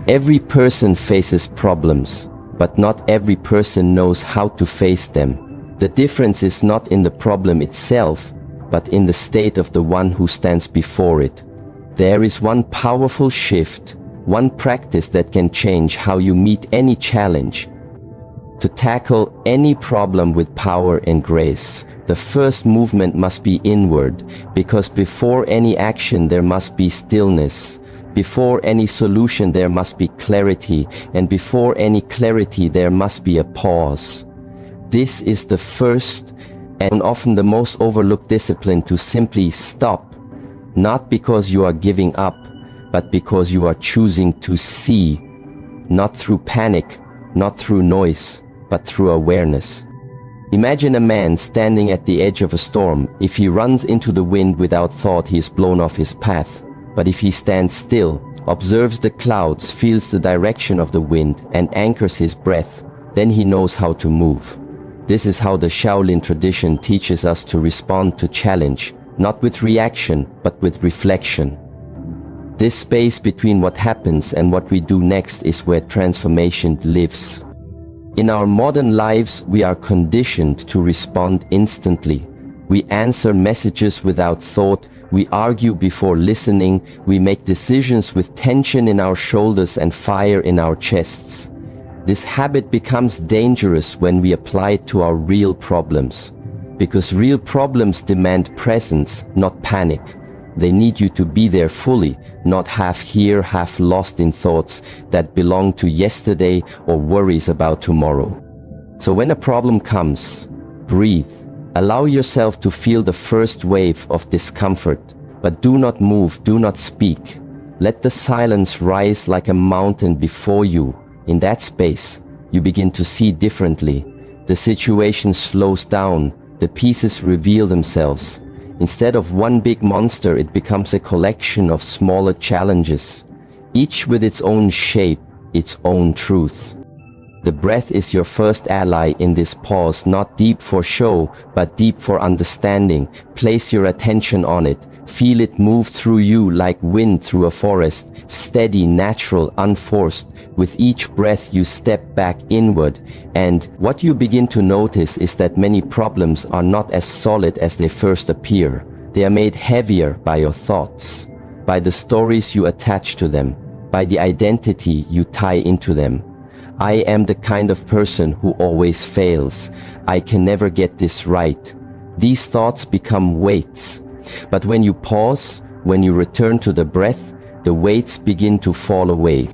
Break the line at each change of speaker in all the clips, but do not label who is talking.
Every person faces problems, but not every person knows how to face them. The difference is not in the problem itself, but in the state of the one who stands before it. There is one powerful shift, one practice that can change how you meet any challenge. To tackle any problem with power and grace, the first movement must be inward, because before any action there must be stillness. Before any solution there must be clarity, and before any clarity there must be a pause. This is the first and often the most overlooked discipline, to simply stop, not because you are giving up, but because you are choosing to see, not through panic, not through noise, but through awareness. Imagine a man standing at the edge of a storm. If he runs into the wind without thought, he is blown off his path. But if he stands still, observes the clouds, feels the direction of the wind, and anchors his breath, then he knows how to move. This is how the Shaolin tradition teaches us to respond to challenge, not with reaction, but with reflection. This space between what happens and what we do next is where transformation lives. In our modern lives, we are conditioned to respond instantly. We answer messages without thought, we argue before listening, we make decisions with tension in our shoulders and fire in our chests. This habit becomes dangerous when we apply it to our real problems. Because real problems demand presence, not panic. They need you to be there fully, not half here, half lost in thoughts that belong to yesterday or worries about tomorrow. So when a problem comes, breathe. Allow yourself to feel the first wave of discomfort, but do not move, do not speak. Let the silence rise like a mountain before you. In that space, you begin to see differently. The situation slows down, the pieces reveal themselves. Instead of one big monster, it becomes a collection of smaller challenges, each with its own shape, its own truth. The breath is your first ally in this pause, not deep for show, but deep for understanding. Place your attention on it. Feel it move through you like wind through a forest, steady, natural, unforced. With each breath you step back inward, and what you begin to notice is that many problems are not as solid as they first appear. They are made heavier by your thoughts, by the stories you attach to them, by the identity you tie into them. I am the kind of person who always fails. I can never get this right. These thoughts become weights. But when you pause, when you return to the breath, the weights begin to fall away.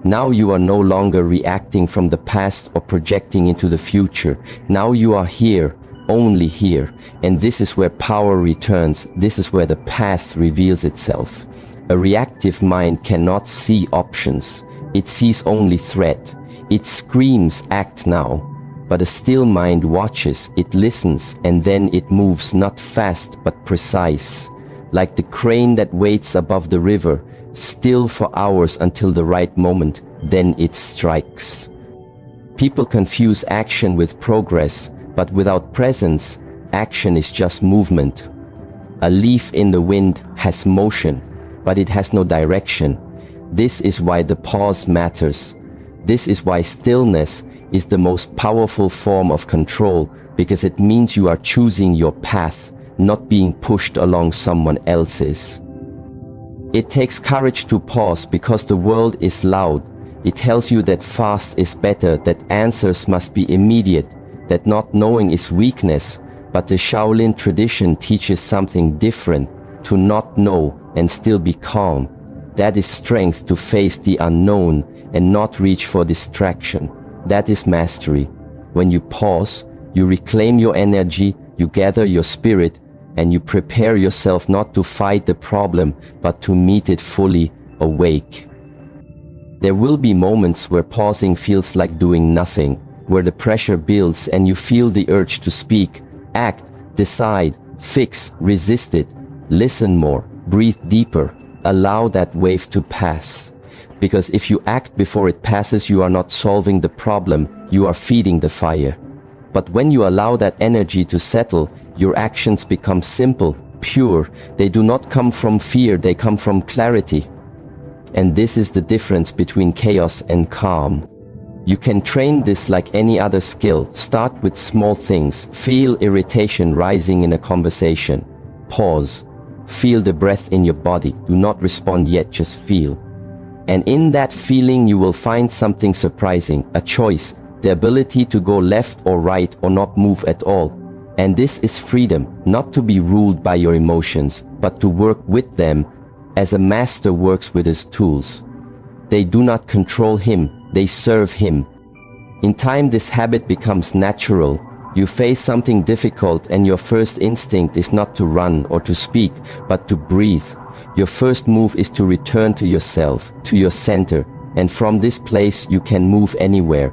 Now you are no longer reacting from the past or projecting into the future. Now you are here, only here. And this is where power returns. This is where the path reveals itself. A reactive mind cannot see options. It sees only threat. It screams, act now. But a still mind watches, it listens, and then it moves, not fast but precise. Like the crane that waits above the river, still for hours until the right moment, then it strikes. People confuse action with progress, but without presence, action is just movement. A leaf in the wind has motion, but it has no direction. This is why the pause matters. This is why stillness is the most powerful form of control, because it means you are choosing your path, not being pushed along someone else's. It takes courage to pause because the world is loud. It tells you that fast is better, that answers must be immediate, that not knowing is weakness, but the Shaolin tradition teaches something different, to not know and still be calm. That is strength, to face the unknown and not reach for distraction. That is mastery. When you pause, you reclaim your energy, you gather your spirit, and you prepare yourself not to fight the problem, but to meet it fully awake. There will be moments where pausing feels like doing nothing, where the pressure builds and you feel the urge to speak, act, decide, fix, resist it. Listen more, breathe deeper, allow that wave to pass. Because if you act before it passes, you are not solving the problem, you are feeding the fire. But when you allow that energy to settle, your actions become simple, pure. They do not come from fear, they come from clarity. And this is the difference between chaos and calm. You can train this like any other skill. Start with small things. Feel irritation rising in a conversation. Pause. Feel the breath in your body. Do not respond yet, just feel. And in that feeling you will find something surprising, a choice, the ability to go left or right or not move at all. And this is freedom, not to be ruled by your emotions, but to work with them as a master works with his tools. They do not control him, they serve him. In time this habit becomes natural. You face something difficult and your first instinct is not to run or to speak, but to breathe. Your first move is to return to yourself, to your center, and from this place you can move anywhere.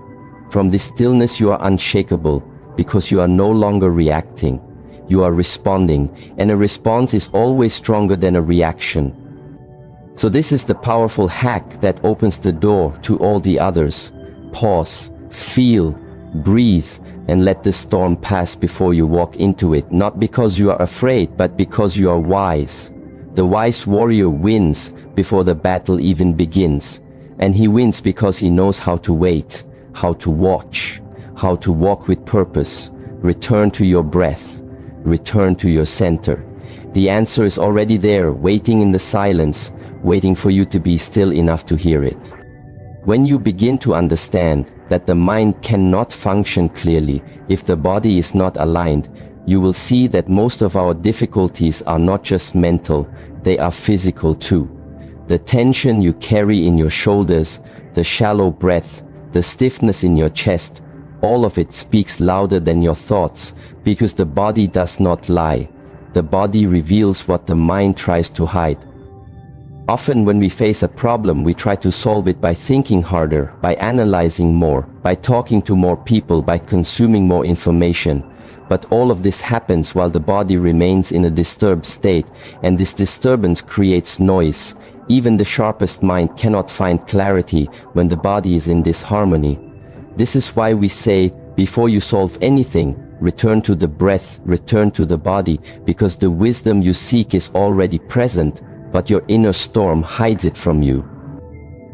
From this stillness you are unshakable, because you are no longer reacting. You are responding, and a response is always stronger than a reaction. So this is the powerful hack that opens the door to all the others. Pause, feel, breathe, and let the storm pass before you walk into it, not because you are afraid, but because you are wise. The wise warrior wins before the battle even begins, and he wins because he knows how to wait, how to watch, how to walk with purpose. Return to your breath, return to your center. The answer is already there, waiting in the silence, waiting for you to be still enough to hear it. When you begin to understand that the mind cannot function clearly if the body is not aligned, you will see that most of our difficulties are not just mental, they are physical too. The tension you carry in your shoulders, the shallow breath, the stiffness in your chest, all of it speaks louder than your thoughts, because the body does not lie. The body reveals what the mind tries to hide. Often when we face a problem, we try to solve it by thinking harder, by analyzing more, by talking to more people, by consuming more information. But all of this happens while the body remains in a disturbed state, and this disturbance creates noise. Even the sharpest mind cannot find clarity when the body is in disharmony. This is why we say, before you solve anything, return to the breath, return to the body, because the wisdom you seek is already present, but your inner storm hides it from you.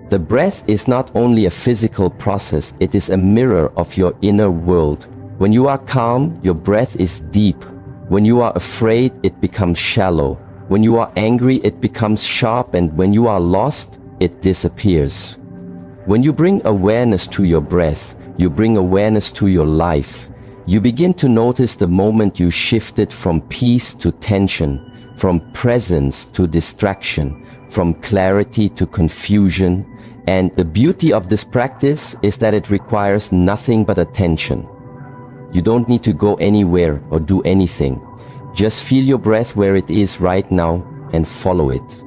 The breath is not only a physical process, it is a mirror of your inner world. When you are calm, your breath is deep. When you are afraid, it becomes shallow. When you are angry, it becomes sharp, and when you are lost, it disappears. When you bring awareness to your breath, you bring awareness to your life. You begin to notice the moment you shifted from peace to tension, from presence to distraction, from clarity to confusion. And the beauty of this practice is that it requires nothing but attention. You don't need to go anywhere or do anything. Just feel your breath where it is right now and follow it.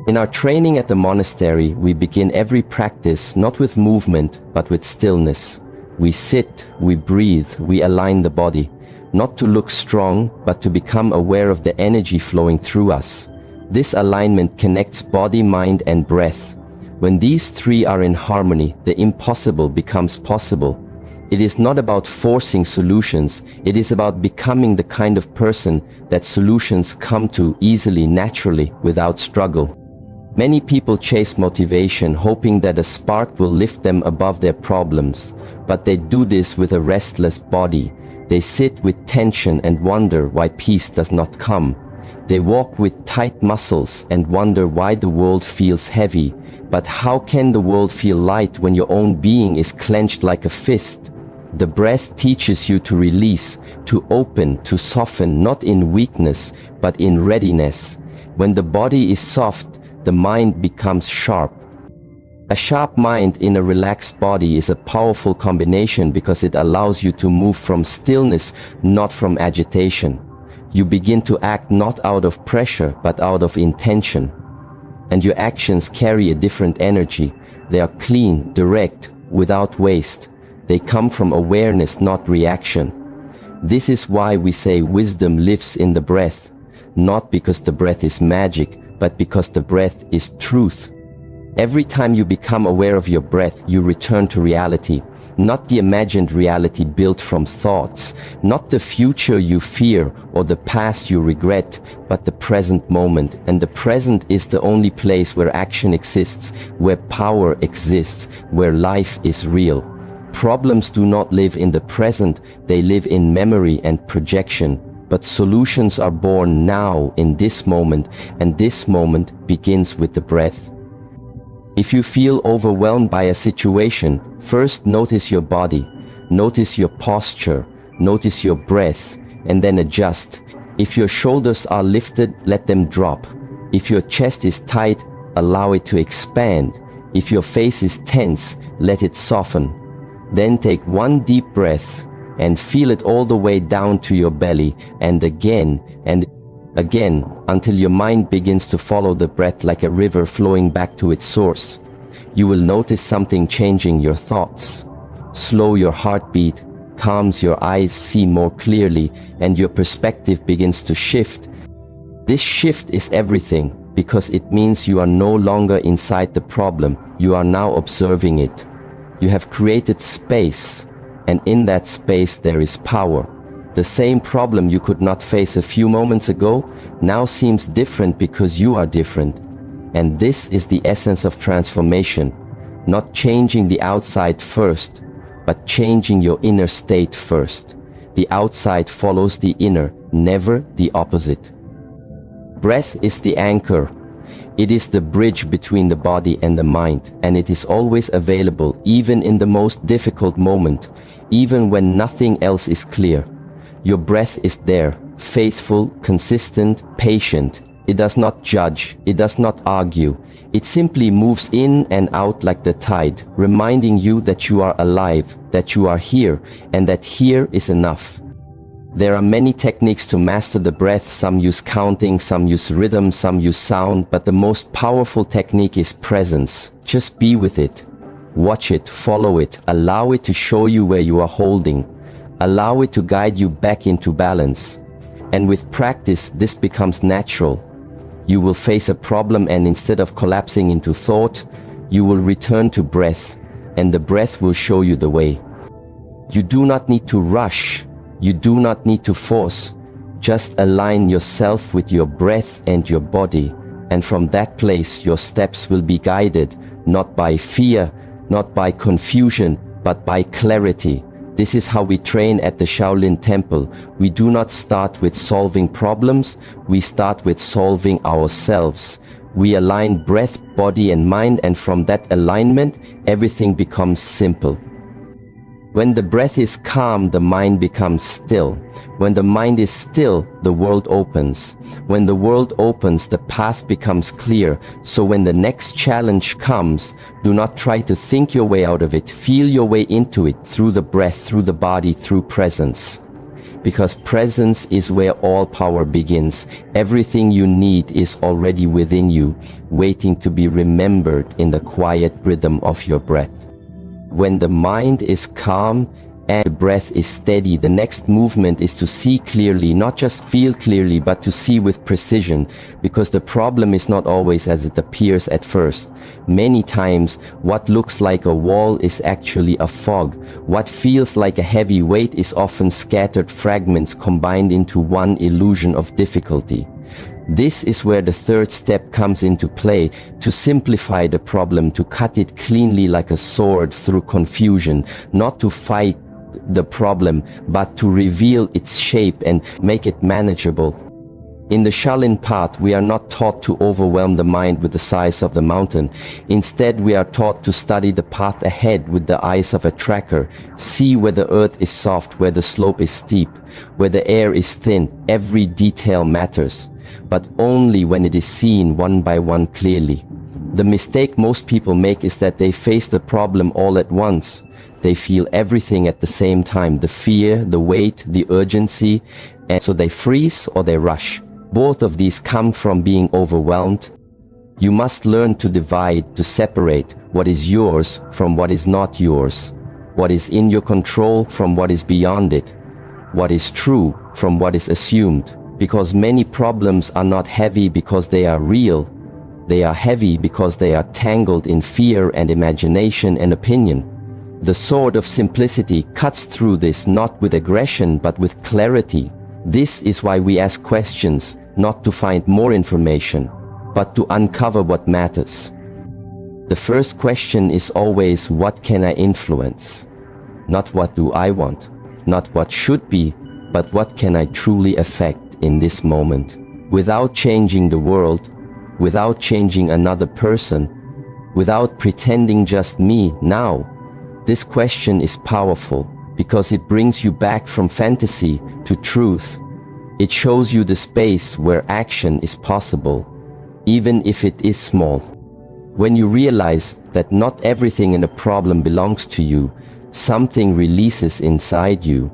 In our training at the monastery, we begin every practice not with movement, but with stillness. We sit, we breathe, we align the body, not to look strong, but to become aware of the energy flowing through us. This alignment connects body, mind, and breath. When these three are in harmony, the impossible becomes possible. It is not about forcing solutions, it is about becoming the kind of person that solutions come to easily, naturally, without struggle. Many people chase motivation, hoping that a spark will lift them above their problems, but they do this with a restless body. They sit with tension and wonder why peace does not come. They walk with tight muscles and wonder why the world feels heavy. But how can the world feel light when your own being is clenched like a fist? The breath teaches you to release, to open, to soften, not in weakness, but in readiness. When the body is soft, the mind becomes sharp. A sharp mind in a relaxed body is a powerful combination because it allows you to move from stillness, not from agitation. You begin to act not out of pressure, but out of intention. And your actions carry a different energy. They are clean, direct, without waste. They come from awareness, not reaction. This is why we say wisdom lives in the breath, not because the breath is magic, but because the breath is truth. Every time you become aware of your breath, you return to reality. not the imagined reality built from thoughts, not the future you fear or the past you regret, but the present moment. And the present is the only place where action exists, where power exists, where life is real. Problems do not live in the present, they live in memory and projection. But solutions are born now in this moment, and this moment begins with the breath. If you feel overwhelmed by a situation, first notice your body, notice your posture, notice your breath, and then adjust. If your shoulders are lifted, let them drop. If your chest is tight, allow it to expand. If your face is tense, let it soften. Then take one deep breath and feel it all the way down to your belly, and again, until your mind begins to follow the breath like a river flowing back to its source. You will notice something changing your thoughts. Slow your heartbeat, calms your eyes, see more clearly, and your perspective begins to shift. This shift is everything, because it means you are no longer inside the problem, you are now observing it. You have created space, and in that space there is power. The same problem you could not face a few moments ago now seems different because you are different. And this is the essence of transformation, not changing the outside first, but changing your inner state first. The outside follows the inner, never the opposite. Breath is the anchor. It is the bridge between the body and the mind, and it is always available, even in the most difficult moment, even when nothing else is clear. Your breath is there, faithful, consistent, patient. It does not judge, it does not argue. It simply moves in and out like the tide, reminding you that you are alive, that you are here, and that here is enough. There are many techniques to master the breath. Some use counting, some use rhythm, some use sound, but the most powerful technique is presence. Just be with it. Watch it, follow it, allow it to show you where you are holding. Allow it to guide you back into balance. And with practice, this becomes natural. You will face a problem, and instead of collapsing into thought, you will return to breath, and the breath will show you the way. You do not need to rush. You do not need to force. Just align yourself with your breath and your body, and from that place your steps will be guided, not by fear, not by confusion, but by clarity. This is how we train at the Shaolin Temple. We do not start with solving problems, we start with solving ourselves. We align breath, body and mind, and from that alignment, everything becomes simple. When the breath is calm, the mind becomes still. When the mind is still, the world opens. When the world opens, the path becomes clear. So when the next challenge comes, do not try to think your way out of it. Feel your way into it through the breath, through the body, through presence. Because presence is where all power begins. Everything you need is already within you, waiting to be remembered in the quiet rhythm of your breath. When the mind is calm and the breath is steady, the next movement is to see clearly, not just feel clearly, but to see with precision, because the problem is not always as it appears at first. Many times, what looks like a wall is actually a fog. What feels like a heavy weight is often scattered fragments combined into one illusion of difficulty. This is where the third step comes into play, to simplify the problem, to cut it cleanly like a sword through confusion, not to fight the problem, but to reveal its shape and make it manageable. In the Shaolin path, we are not taught to overwhelm the mind with the size of the mountain. Instead, we are taught to study the path ahead with the eyes of a tracker, see where the earth is soft, where the slope is steep, where the air is thin. Every detail matters, but only when it is seen one by one clearly. The mistake most people make is that they face the problem all at once. They feel everything at the same time, the fear, the weight, the urgency, and so they freeze or they rush. Both of these come from being overwhelmed. You must learn to divide, to separate what is yours from what is not yours, what is in your control from what is beyond it, what is true from what is assumed. Because many problems are not heavy because they are real. They are heavy because they are tangled in fear and imagination and opinion. The sword of simplicity cuts through this not with aggression but with clarity. This is why we ask questions, not to find more information, but to uncover what matters. The first question is always, what can I influence? Not what do I want, not what should be, but what can I truly affect in this moment? Without changing the world, without changing another person, without pretending just me now. This question is powerful because it brings you back from fantasy to truth. It shows you the space where action is possible, even if it is small. When you realize that not everything in a problem belongs to you, something releases inside you.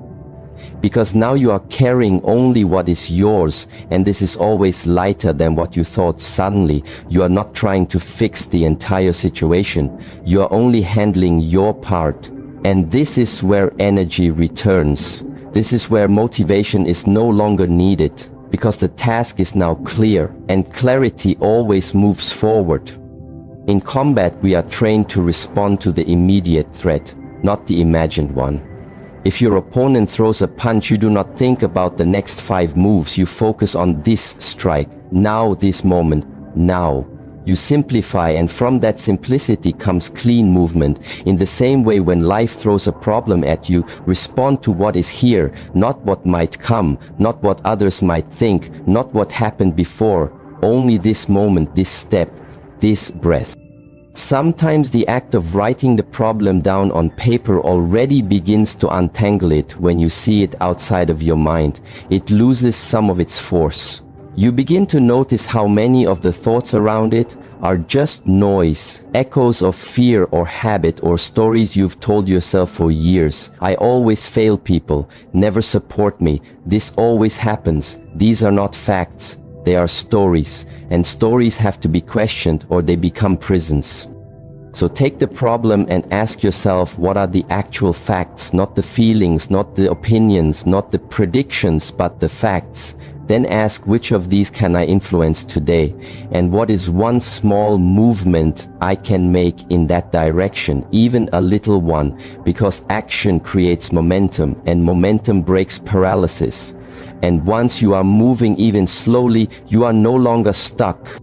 Because now you are carrying only what is yours, and this is always lighter than what you thought. Suddenly, you are not trying to fix the entire situation. You are only handling your part. And this is where energy returns. This is where motivation is no longer needed, because the task is now clear, and clarity always moves forward. In combat, we are trained to respond to the immediate threat, not the imagined one. If your opponent throws a punch, you do not think about the next 5 moves. You focus on this strike, now, this moment, now. You simplify, and from that simplicity comes clean movement. In the same way, when life throws a problem at you, respond to what is here, not what might come, not what others might think, not what happened before. Only this moment, this step, this breath. Sometimes the act of writing the problem down on paper already begins to untangle it. When you see it outside of your mind, it loses some of its force. You begin to notice how many of the thoughts around it are just noise, echoes of fear or habit or stories you've told yourself for years. I always fail, people never support me, this always happens. These are not facts. They are stories, and stories have to be questioned or they become prisons. So take the problem and ask yourself, what are the actual facts, not the feelings, not the opinions, not the predictions, but the facts. Then ask, which of these can I influence today? And what is one small movement I can make in that direction, even a little one, because action creates momentum, and momentum breaks paralysis. And once you are moving even slowly, you are no longer stuck.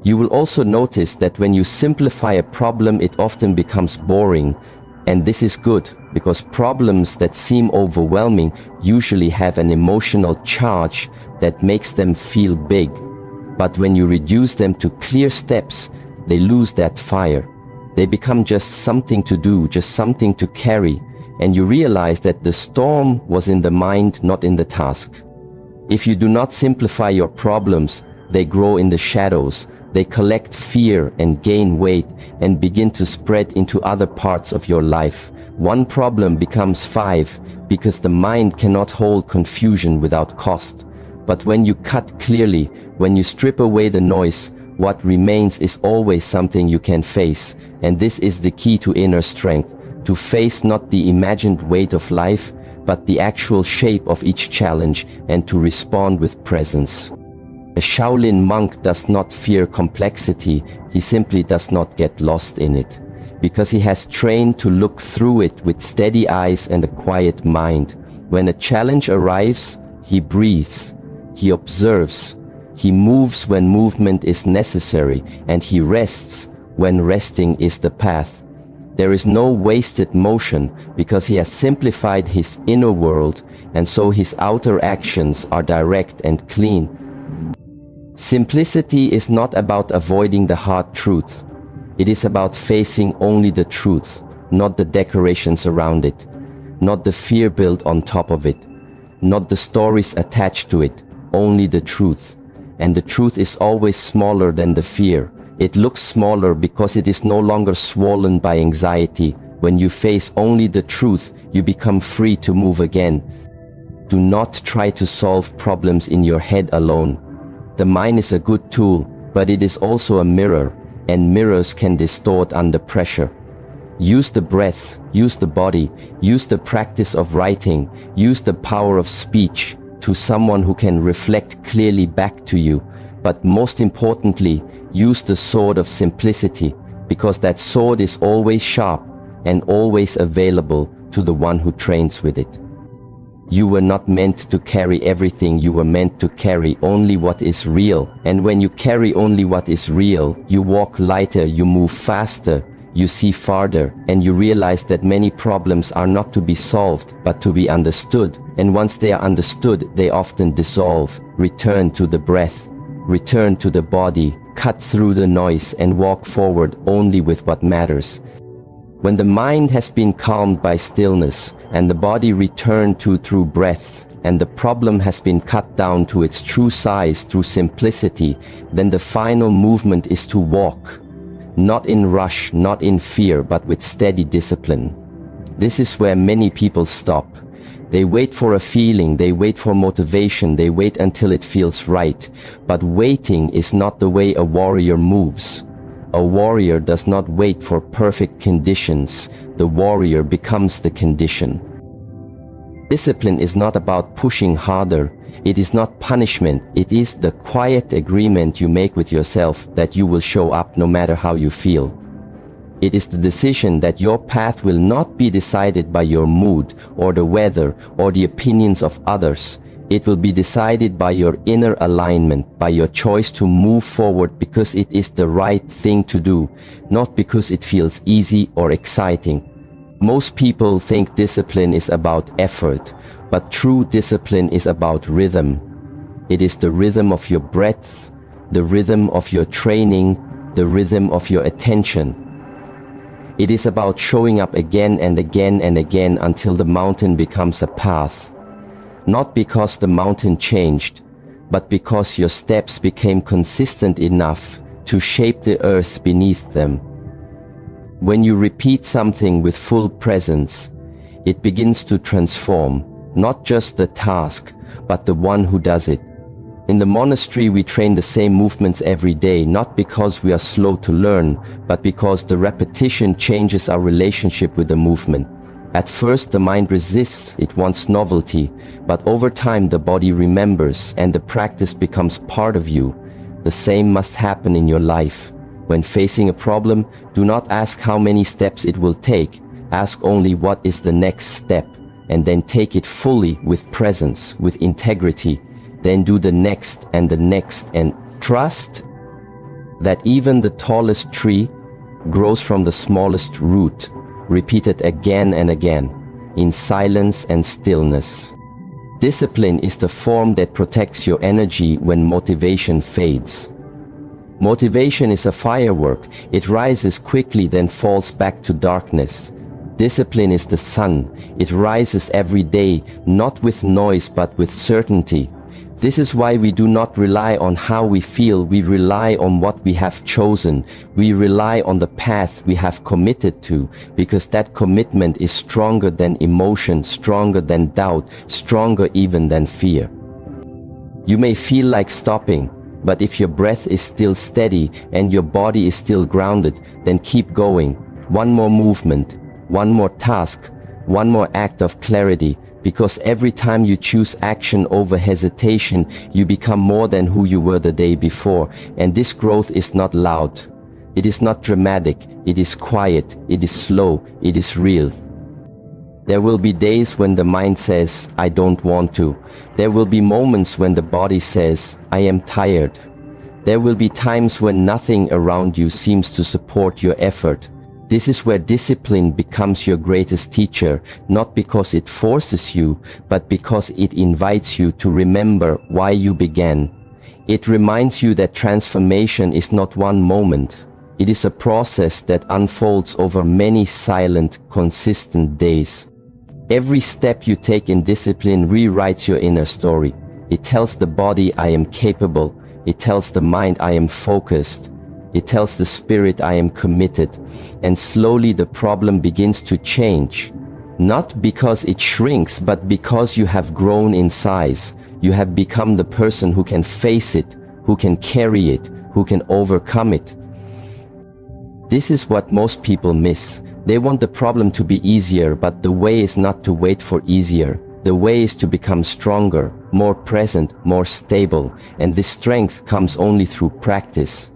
You will also notice that when you simplify a problem, it often becomes boring. And this is good, because problems that seem overwhelming usually have an emotional charge that makes them feel big. But when you reduce them to clear steps, they lose that fire. They become just something to do, just something to carry. And you realize that the storm was in the mind, not in the task. If you do not simplify your problems, they grow in the shadows. They collect fear and gain weight and begin to spread into other parts of your life. One problem becomes 5 because the mind cannot hold confusion without cost. But when you cut clearly, when you strip away the noise, what remains is always something you can face. And this is the key to inner strength, to face not the imagined weight of life, but the actual shape of each challenge, and to respond with presence. A Shaolin monk does not fear complexity, he simply does not get lost in it, because he has trained to look through it with steady eyes and a quiet mind. When a challenge arrives, he breathes, he observes, he moves when movement is necessary, and he rests when resting is the path. There is no wasted motion, because he has simplified his inner world, and so his outer actions are direct and clean. Simplicity is not about avoiding the hard truth. It is about facing only the truth, not the decorations around it, not the fear built on top of it, not the stories attached to it, only the truth. And the truth is always smaller than the fear. It looks smaller because it is no longer swollen by anxiety. When you face only the truth, you become free to move again. Do not try to solve problems in your head alone. The mind is a good tool, but it is also a mirror, and mirrors can distort under pressure. Use the breath, use the body, use the practice of writing, use the power of speech to someone who can reflect clearly back to you. But most importantly, use the sword of simplicity, because that sword is always sharp, and always available to the one who trains with it. You were not meant to carry everything, you were meant to carry only what is real. And when you carry only what is real, you walk lighter, you move faster, you see farther, and you realize that many problems are not to be solved, but to be understood. And once they are understood, they often dissolve. Return to the breath, return to the body, cut through the noise and walk forward only with what matters. When the mind has been calmed by stillness, and the body returned to through breath, and the problem has been cut down to its true size through simplicity, then the final movement is to walk. Not in rush, not in fear, but with steady discipline. This is where many people stop. They wait for a feeling, they wait for motivation, they wait until it feels right. But waiting is not the way a warrior moves. A warrior does not wait for perfect conditions. The warrior becomes the condition. Discipline is not about pushing harder. It is not punishment. It is the quiet agreement you make with yourself that you will show up no matter how you feel. It is the decision that your path will not be decided by your mood or the weather or the opinions of others. It will be decided by your inner alignment, by your choice to move forward because it is the right thing to do, not because it feels easy or exciting. Most people think discipline is about effort, but true discipline is about rhythm. It is the rhythm of your breath, the rhythm of your training, the rhythm of your attention. It is about showing up again and again and again until the mountain becomes a path. Not because the mountain changed, but because your steps became consistent enough to shape the earth beneath them. When you repeat something with full presence, it begins to transform, not just the task, but the one who does it. In the monastery we train the same movements every day, not because we are slow to learn, but because the repetition changes our relationship with the movement. At first the mind resists, it wants novelty, but over time the body remembers and the practice becomes part of you. The same must happen in your life. When facing a problem, do not ask how many steps it will take. Ask only what is the next step, and then take it fully with presence, with integrity. Then do the next, and trust that even the tallest tree grows from the smallest root. Repeat it again and again, in silence and stillness. Discipline is the form that protects your energy when motivation fades. Motivation is a firework. It rises quickly, then falls back to darkness. Discipline is the sun. It rises every day, not with noise but with certainty. This is why we do not rely on how we feel, we rely on what we have chosen. We rely on the path we have committed to, because that commitment is stronger than emotion, stronger than doubt, stronger even than fear. You may feel like stopping, but if your breath is still steady and your body is still grounded, then keep going. One more movement, one more task, one more act of clarity. Because every time you choose action over hesitation, you become more than who you were the day before. And this growth is not loud. It is not dramatic. It is quiet. It is slow. It is real. There will be days when the mind says, I don't want to. There will be moments when the body says, I am tired. There will be times when nothing around you seems to support your effort. This is where discipline becomes your greatest teacher, not because it forces you, but because it invites you to remember why you began. It reminds you that transformation is not one moment. It is a process that unfolds over many silent, consistent days. Every step you take in discipline rewrites your inner story. It tells the body, I am capable. It tells the mind, I am focused. It tells the spirit, I am committed. And slowly the problem begins to change. Not because it shrinks, but because you have grown in size. You have become the person who can face it, who can carry it, who can overcome it. This is what most people miss. They want the problem to be easier, but the way is not to wait for easier. The way is to become stronger, more present, more stable. And this strength comes only through practice.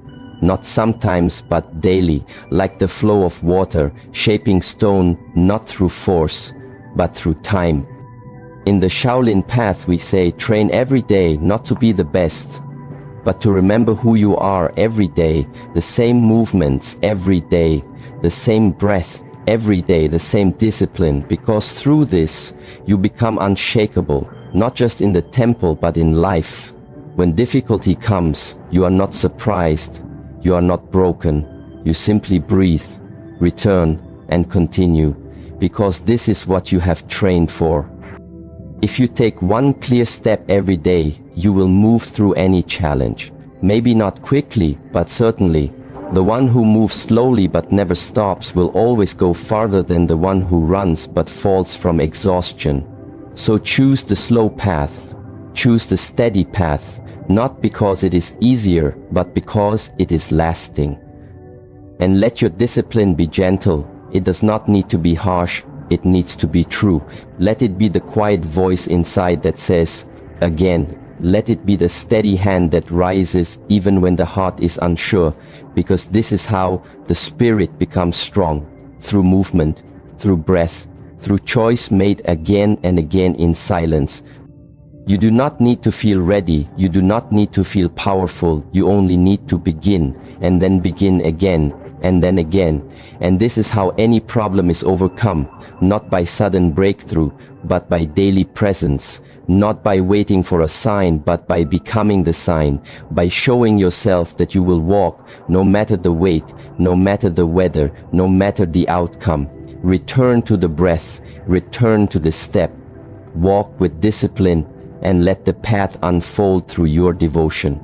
not sometimes but daily, like the flow of water, shaping stone not through force, but through time. In the Shaolin path we say, train every day not to be the best, but to remember who you are every day, the same movements every day, the same breath every day, the same discipline, because through this you become unshakable, not just in the temple but in life. When difficulty comes, you are not surprised, you are not broken, you simply breathe, return and continue, because this is what you have trained for. If you take one clear step every day, you will move through any challenge. Maybe not quickly, but certainly. The one who moves slowly but never stops will always go farther than the one who runs but falls from exhaustion. So choose the slow path. Choose the steady path, not because it is easier, but because it is lasting. And let your discipline be gentle. It does not need to be harsh. It needs to be true. Let it be the quiet voice inside that says, again. Let it be the steady hand that rises even when the heart is unsure, because this is how the spirit becomes strong, through movement, through breath, through choice made again and again in silence. You do not need to feel ready, you do not need to feel powerful, you only need to begin, and then begin again, and then again. And this is how any problem is overcome, not by sudden breakthrough, but by daily presence. Not by waiting for a sign, but by becoming the sign, by showing yourself that you will walk, no matter the weight, no matter the weather, no matter the outcome. Return to the breath, return to the step. Walk with discipline and let the path unfold through your devotion.